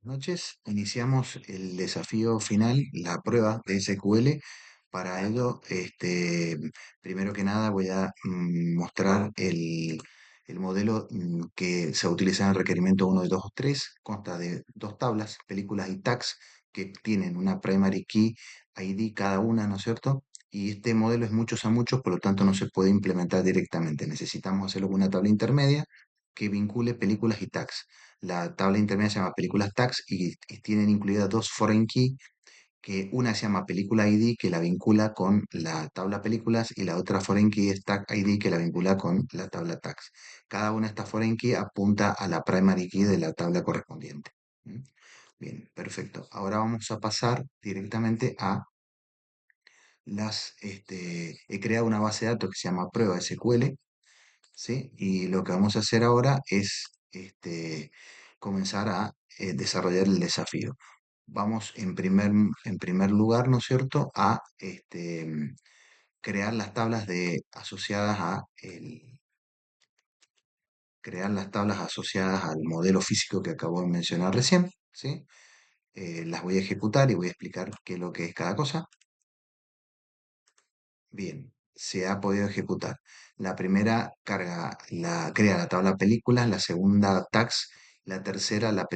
Noches, iniciamos el desafío final, la prueba de SQL. Para ello, primero que nada voy a mostrar el modelo que se utiliza en el requerimiento 1, 2 o 3. Consta de dos tablas, películas y tags, que tienen una primary key ID cada una, ¿no es cierto? Y este modelo es muchos a muchos, por lo tanto no se puede implementar directamente. Necesitamos hacerlo con una tabla intermedia que vincule películas y tags. La tabla intermedia se llama películas tags y tienen incluidas dos foreign key, que una se llama película ID que la vincula con la tabla películas y la otra foreign key es tag ID que la vincula con la tabla tags. Cada una de estas foreign key apunta a la primary key de la tabla correspondiente. ¿Mm? Bien, perfecto. Ahora vamos a pasar directamente a he creado una base de datos que se llama prueba SQL. ¿Sí? Y lo que vamos a hacer ahora es comenzar a desarrollar el desafío. Vamos en primer lugar, ¿no es cierto?, a crear las tablas asociadas crear las tablas asociadas al modelo físico que acabo de mencionar recién, ¿sí? Las voy a ejecutar y voy a explicar qué es lo que es cada cosa. Bien, se ha podido ejecutar. La primera crea la tabla películas, la segunda tags, la tercera la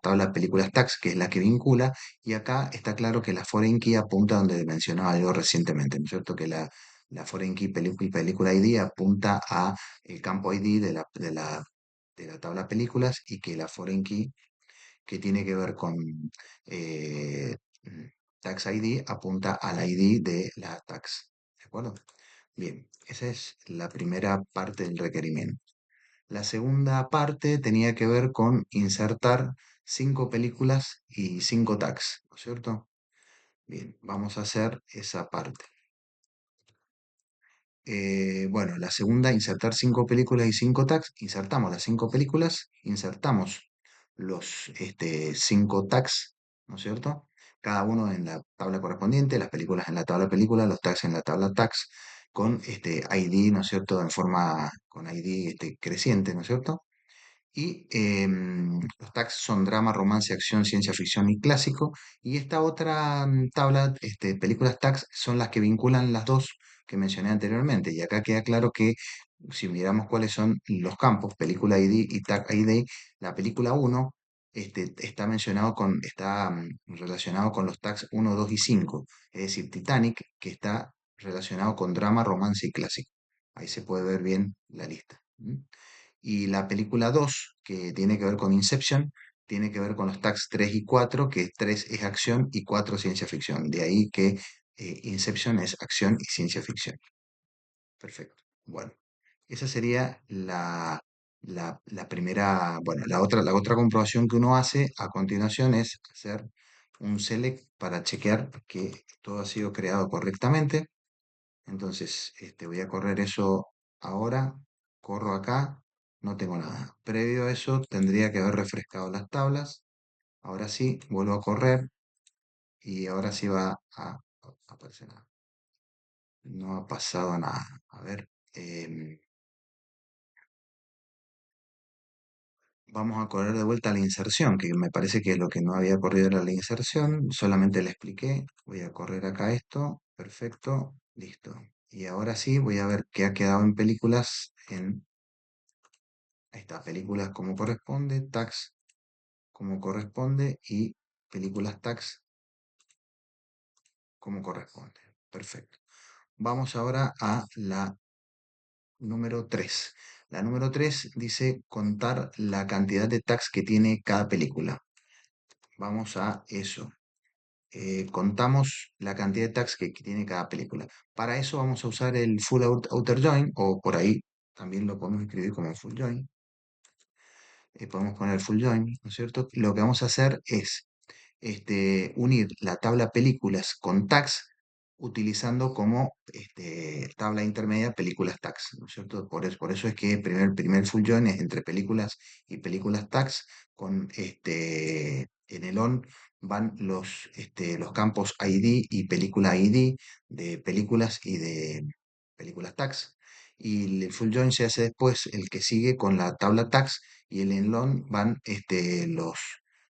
tabla películas tags, que es la que vincula, y acá está claro que la foreign key apunta donde mencionaba yo recientemente, ¿no es cierto? Que la foreign key película ID apunta a el campo ID de la tabla películas y que la foreign key que tiene que ver con eh, mm, tax ID apunta al ID de la tax. ¿De acuerdo? Bien, esa es la primera parte del requerimiento. La segunda parte tenía que ver con insertar 5 películas y 5 tags, ¿no es cierto? Bien, vamos a hacer esa parte. Bueno, la segunda, insertar 5 películas y 5 tags. Insertamos las 5 películas, insertamos los 5 tags, ¿no es cierto? Cada uno en la tabla correspondiente, las películas en la tabla película, los tags en la tabla tags, con este ID, ¿no es cierto? Con ID creciente, ¿no es cierto? Y los tags son drama, romance, acción, ciencia ficción y clásico. Y esta otra tabla, películas tags, son las que vinculan las dos que mencioné anteriormente. Y acá queda claro que si miramos cuáles son los campos, película ID y tag ID, la película 1 está relacionado con los tags 1, 2 y 5. Es decir, Titanic, que está relacionado con drama, romance y clásico. Ahí se puede ver bien la lista. Y la película 2 que tiene que ver con Inception, tiene que ver con los tags 3 y 4, que 3 es acción y 4 ciencia ficción. De ahí que Inception es acción y ciencia ficción. Perfecto. Bueno, esa sería la primera, bueno, la otra comprobación que uno hace a continuación es hacer un select para chequear que todo ha sido creado correctamente. Entonces, voy a correr eso ahora, corro acá, no tengo nada. Previo a eso, tendría que haber refrescado las tablas. Ahora sí, vuelvo a correr y ahora sí va a aparecer nada. No ha pasado nada. A ver, vamos a correr de vuelta a la inserción, que me parece que lo que no había corrido era la inserción. Solamente le expliqué. Voy a correr acá esto. Perfecto, listo. Y ahora sí, voy a ver qué ha quedado en películas en Ahí está, películas como corresponde, tags como corresponde y películas tags como corresponde. Perfecto. Vamos ahora a la número 3. La número 3 dice contar la cantidad de tags que tiene cada película. Vamos a eso. Contamos la cantidad de tags que tiene cada película. Para eso vamos a usar el full outer join, o por ahí también lo podemos escribir como full join. Podemos poner full join, ¿no es cierto? Lo que vamos a hacer es unir la tabla películas con tags utilizando como tabla intermedia películas tags, ¿no es cierto? Por eso es que primer full join es entre películas y películas tags, en el on van los campos ID y película ID de películas y de películas tags. Y el full join se hace después, el que sigue con la tabla tags, y el en long van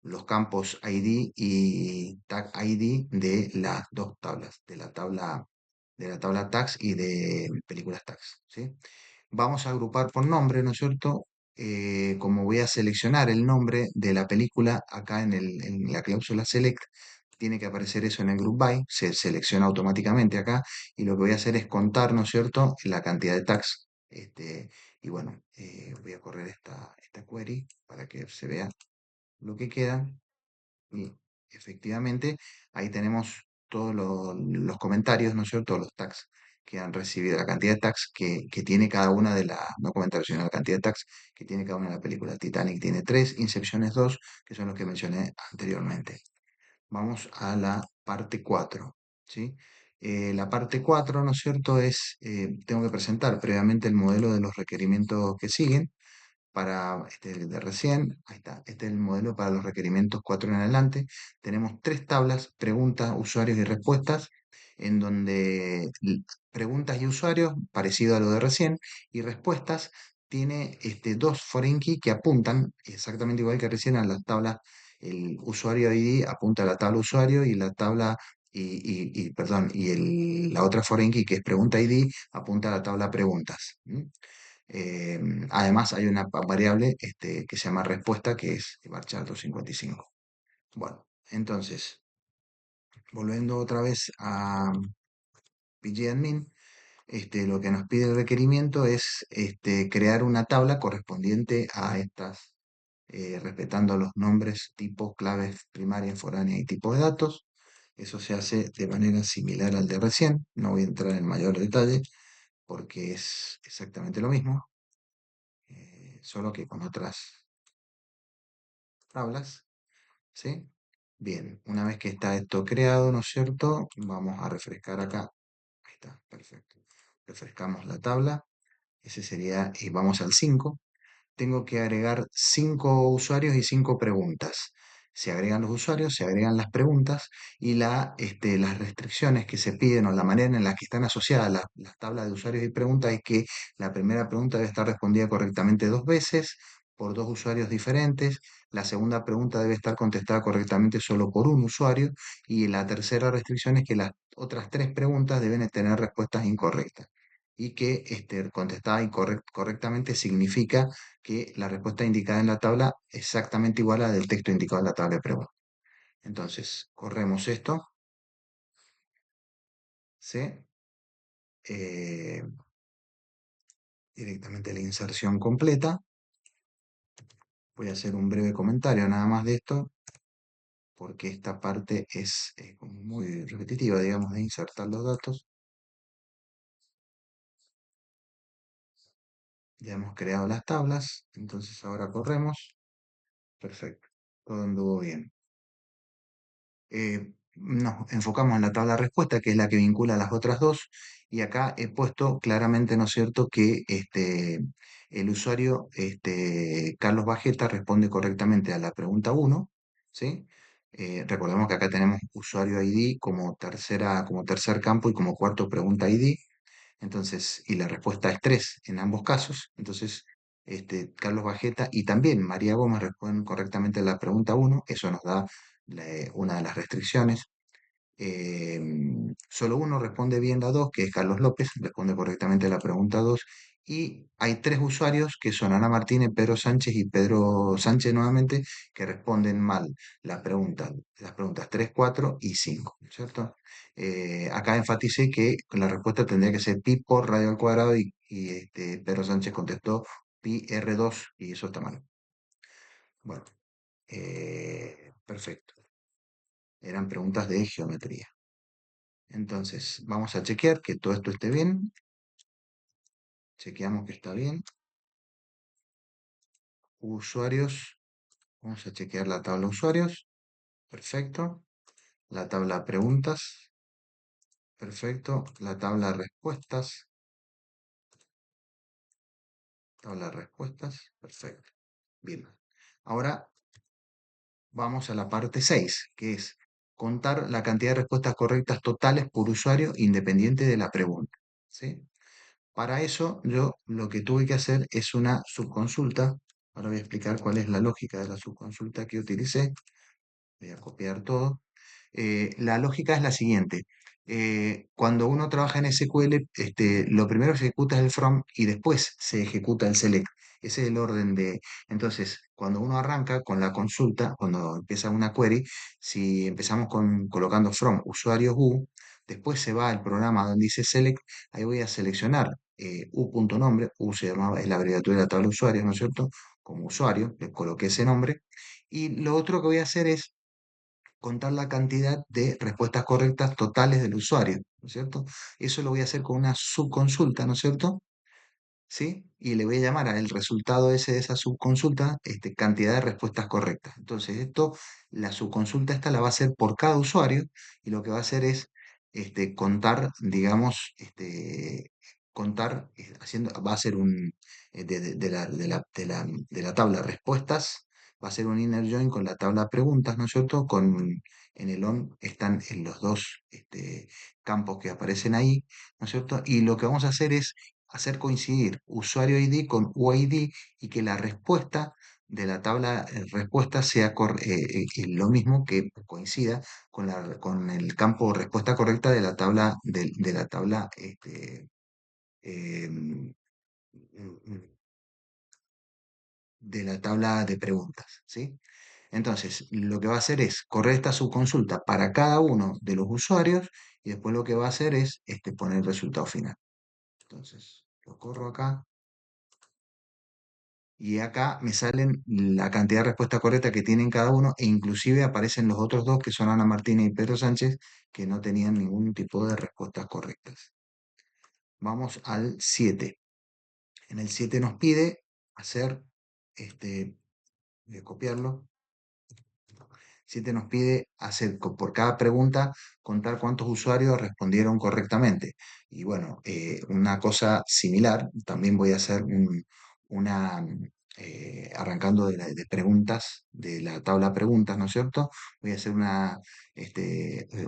los campos ID y tag ID de las dos tablas, de la tabla tags y de películas tags, ¿sí? Vamos a agrupar por nombre, ¿no es cierto? Como voy a seleccionar el nombre de la película acá en la cláusula select, tiene que aparecer eso en el group by, se selecciona automáticamente acá, y lo que voy a hacer es contar, ¿no es cierto?, la cantidad de tags. Y bueno, voy a correr esta query para que se vea lo que queda. Y efectivamente, ahí tenemos todos los comentarios, ¿no es cierto? Los tags que han recibido, la cantidad de tags que tiene cada una de las, no comentarios, sino la cantidad de tags que tiene cada una de la película. Titanic tiene 3, Inception es 2, que son los que mencioné anteriormente. Vamos a la parte 4, ¿sí? La parte 4, ¿no es cierto? Tengo que presentar previamente el modelo de los requerimientos que siguen para de recién, ahí está, este es el modelo para los requerimientos 4 en adelante. Tenemos tres tablas, preguntas, usuarios y respuestas, en donde preguntas y usuarios, parecido a lo de recién, y respuestas, tiene dos foreign key que apuntan exactamente igual que recién a las tablas. El usuario ID apunta a la tabla usuario y la tabla perdón, la otra foreign key que es pregunta ID apunta a la tabla preguntas. Eh, Además, hay una variable que se llama respuesta, que es varchar 255. Bueno, entonces, volviendo otra vez a pgadmin, lo que nos pide el requerimiento es crear una tabla correspondiente a estas, respetando los nombres, tipos, claves primarias, foráneas y tipos de datos. Eso se hace de manera similar al de recién. No voy a entrar en mayor detalle porque es exactamente lo mismo, solo que con otras tablas, ¿sí? Bien, una vez que está esto creado, ¿no es cierto? Vamos a refrescar acá. Ahí está, perfecto. Refrescamos la tabla. Ese sería, y vamos al 5. Tengo que agregar 5 usuarios y 5 preguntas. Se agregan los usuarios, se agregan las preguntas y las restricciones que se piden o la manera en la que están asociadas las tablas de usuarios y preguntas es que la primera pregunta debe estar respondida correctamente 2 veces por 2 usuarios diferentes. La segunda pregunta debe estar contestada correctamente solo por un usuario y la tercera restricción es que las otras 3 preguntas deben tener respuestas incorrectas y que contestada correctamente significa que la respuesta indicada en la tabla es exactamente igual a la del texto indicado en la tabla de preguntas. Entonces, corremos esto, ¿sí? Eh, Directamente la inserción completa. Voy a hacer un breve comentario nada más de esto, porque esta parte es como muy repetitiva, digamos, de insertar los datos. Ya hemos creado las tablas, entonces ahora corremos. Perfecto, todo anduvo bien. Nos enfocamos en la tabla de respuesta, que es la que vincula las otras dos, y acá he puesto claramente, ¿no es cierto?, que el usuario Carlos Bajeta responde correctamente a la pregunta 1, ¿sí? Recordemos que acá tenemos usuario ID como tercer campo y como cuarto pregunta ID, entonces, y la respuesta es 3 en ambos casos. Entonces, Carlos Bajeta y también María Gómez responden correctamente a la pregunta 1. Eso nos da una de las restricciones. Eh, Solo uno responde bien la 2, que es Carlos López, responde correctamente a la pregunta 2. Y hay 3 usuarios que son Ana Martínez, Pedro Sánchez y Pedro Sánchez nuevamente, que responden mal las preguntas 3, 4 y 5, ¿cierto? Acá enfaticé que la respuesta tendría que ser pi por radio al cuadrado y Pedro Sánchez contestó pi r2 y eso está mal. Bueno, perfecto. Eran preguntas de geometría. Entonces, vamos a chequear que todo esto esté bien. Chequeamos que está bien. Usuarios. Vamos a chequear la tabla usuarios. Perfecto. La tabla preguntas. Perfecto. La tabla respuestas. Tabla respuestas. Perfecto. Bien. Ahora vamos a la parte 6, que es contar la cantidad de respuestas correctas totales por usuario independiente de la pregunta. ¿Sí? Para eso yo lo que tuve que hacer es una subconsulta Ahora voy a explicar cuál es la lógica de la subconsulta que utilicé. Voy a copiar todo. La lógica es la siguiente. Cuando uno trabaja en SQL, lo primero que se ejecuta es el from y después se ejecuta el select. Ese es el orden de... Entonces, cuando uno arranca con la consulta, cuando empieza una query, si empezamos colocando from usuario u, después se va al programa donde dice select, ahí voy a seleccionar u.nombre, u se llamaba, es la abreviatura de la tabla de usuarios, ¿no es cierto? Como usuario, le coloqué ese nombre. Y lo otro que voy a hacer es contar la cantidad de respuestas correctas totales del usuario, ¿no es cierto? Eso lo voy a hacer con una subconsulta, ¿no es cierto? ¿Sí? Y le voy a llamar al resultado ese de esa subconsulta, cantidad de respuestas correctas. Entonces, la subconsulta esta la va a hacer por cada usuario y lo que va a hacer es contar, digamos, contar, va a ser de la tabla respuestas, va a ser un inner join con la tabla preguntas, ¿no es cierto? En el on están en los dos campos que aparecen ahí, ¿no es cierto? Y lo que vamos a hacer es hacer coincidir usuario ID con UID y que la respuesta de la tabla respuesta sea lo mismo que coincida con el campo respuesta correcta de la tabla de la tabla em, de la tabla de preguntas, ¿sí? Entonces, lo que va a hacer es correr esta subconsulta para cada uno de los usuarios y después lo que va a hacer es poner el resultado final. Entonces, lo corro acá y acá me salen la cantidad de respuestas correctas que tienen cada uno e inclusive aparecen los otros dos que son Ana Martínez y Pedro Sánchez que no tenían ningún tipo de respuestas correctas. Vamos al 7. En el 7 nos pide hacer, voy a copiarlo, 7 nos pide hacer por cada pregunta contar cuántos usuarios respondieron correctamente. Y bueno, una cosa similar, también voy a hacer una, arrancando de preguntas, de la tabla preguntas, ¿no es cierto? Voy a hacer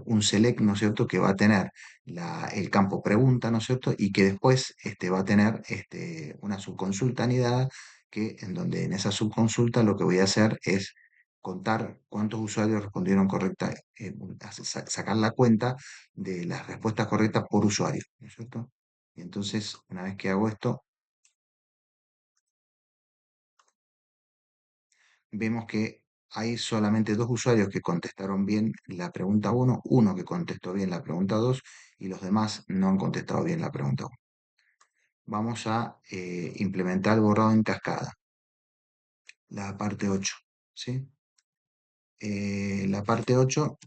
un select, ¿no es cierto? Que va a tener el campo pregunta, ¿no es cierto? Y que después va a tener una subconsulta anidada que en donde en esa subconsulta lo que voy a hacer es contar cuántos usuarios respondieron correcta, sacar la cuenta de las respuestas correctas por usuario, ¿no es cierto? Y entonces, una vez que hago esto, vemos que hay solamente dos usuarios que contestaron bien la pregunta uno que contestó bien la pregunta 2 y los demás no han contestado bien la pregunta 1. Vamos a implementar el borrado en cascada, la parte 8, ¿sí? La parte 8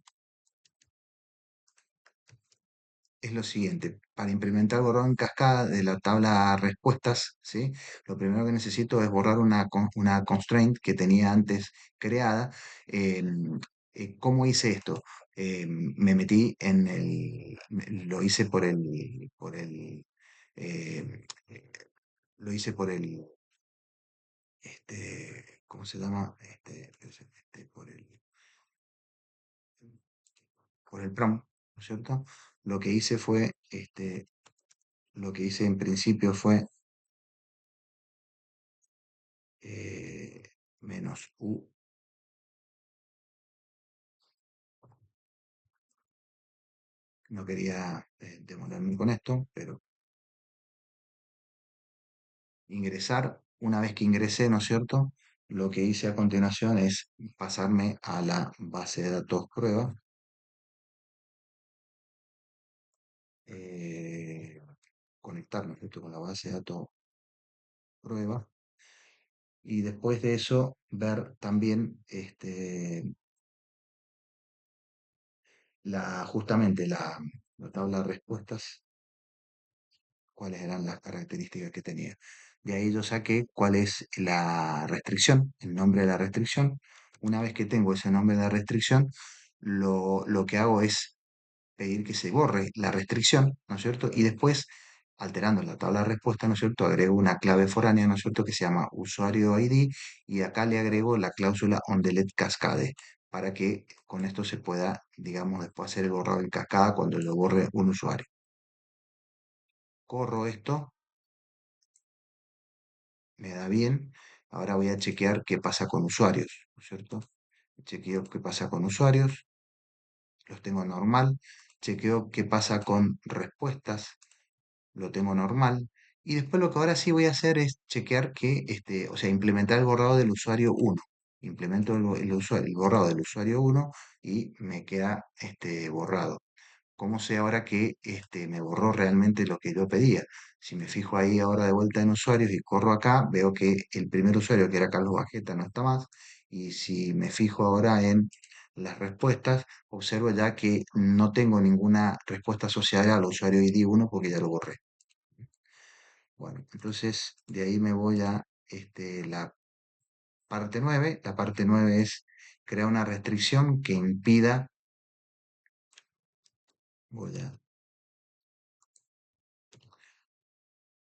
es lo siguiente. Para implementar borrado en cascada de la tabla respuestas, ¿sí? Lo primero que necesito es borrar una constraint que tenía antes creada. ¿Cómo hice esto? Me metí lo hice eh, lo hice ¿cómo se llama? Por el prompt, ¿no es cierto? Lo que hice fue, lo que hice en principio fue eh, menos U. No quería demorarme con esto, pero ingresar, una vez que ingresé, ¿no es cierto? Lo que hice a continuación es pasarme a la base de datos prueba, eh, conectar, ¿no es cierto?, con la base de datos prueba y después de eso ver también justamente la tabla de respuestas, cuáles eran las características que tenía. De ahí yo saqué cuál es la restricción, el nombre de la restricción. Una vez que tengo ese nombre de la restricción, lo que hago es pedir que se borre la restricción, ¿no es cierto? Y después, alterando la tabla de respuesta, ¿no es cierto? Agrego una clave foránea, ¿no es cierto? Que se llama usuario ID y acá le agrego la cláusula on delete cascade para que con esto se pueda, digamos, después hacer el borrado en cascada cuando lo borre un usuario. Corro esto, me da bien. Ahora voy a chequear qué pasa con usuarios, ¿no es cierto? Chequeo qué pasa con usuarios, los tengo normal. Chequeo qué pasa con respuestas, lo tengo normal. Y después lo que ahora sí voy a hacer es chequear que, o sea, implementar el borrado del usuario uno. Implemento el borrado del usuario uno y me queda borrado. ¿Cómo sé ahora que me borró realmente lo que yo pedía? Si me fijo ahí ahora de vuelta en usuarios y corro acá, veo que el primer usuario, que era Carlos Bajeta, no está más. Y si me fijo ahora en las respuestas, observo ya que no tengo ninguna respuesta asociada al usuario ID 1 porque ya lo borré. Bueno, entonces de ahí me voy a la parte 9. La parte 9 es crear una restricción que impida, voy a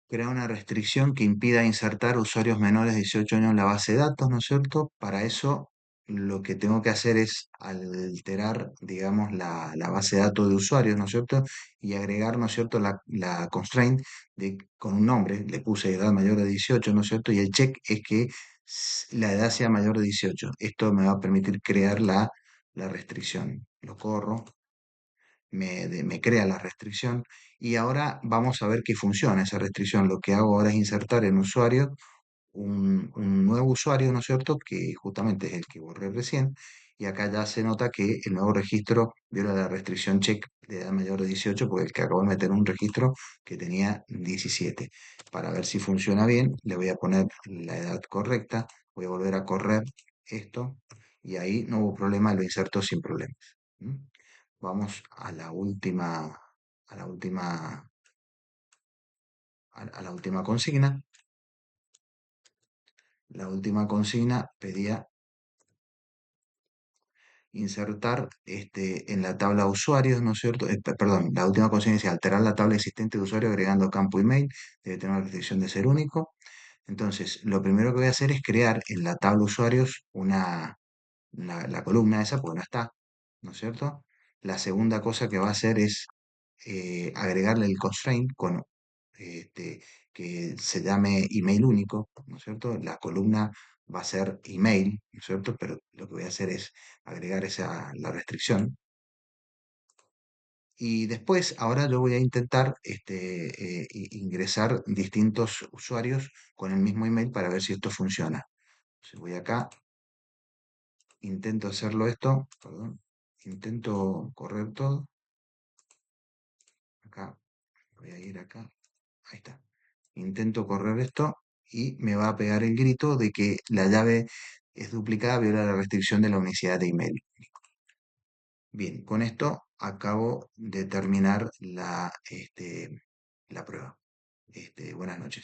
crear una restricción que impida insertar usuarios menores de 18 años en la base de datos, ¿no es cierto? Para eso lo que tengo que hacer es alterar, digamos, la base de datos de usuarios, ¿no es cierto? Y agregar, ¿no es cierto?, la constraint con un nombre, le puse edad mayor de 18, ¿no es cierto? Y el check es que la edad sea mayor de 18. Esto me va a permitir crear la restricción. Lo corro, me crea la restricción y ahora vamos a ver que funciona esa restricción. Lo que hago ahora es insertar en usuario un nuevo usuario, ¿no es cierto? Que justamente es el que borré recién. Y acá ya se nota que el nuevo registro viola la restricción check de edad mayor de 18 porque el que acabo de meter un registro que tenía 17. Para ver si funciona bien, le voy a poner la edad correcta. Voy a volver a correr esto y ahí no hubo problema, lo inserto sin problemas. ¿Mm? Vamos a la última, a la última consigna. La última consigna pedía insertar en la tabla usuarios, ¿no es cierto? Perdón, la última consigna es alterar la tabla existente de usuario agregando campo email, debe tener una restricción de ser único. Entonces, lo primero que voy a hacer es crear en la tabla usuarios la columna esa, porque no está, ¿no es cierto? La segunda cosa que va a hacer es agregarle el constraint este, que se llame email único, ¿no es cierto? La columna va a ser email, ¿no es cierto? Pero lo que voy a hacer es agregar la restricción. Y después, ahora yo voy a intentar ingresar distintos usuarios con el mismo email para ver si esto funciona. Entonces voy acá, intento hacerlo esto, perdón, intento correr todo. Acá, voy a ir acá, ahí está. Intento correr esto y me va a pegar el grito de que la llave es duplicada, viola la restricción de la unicidad de email. Bien, con esto acabo de terminar la prueba. Buenas noches.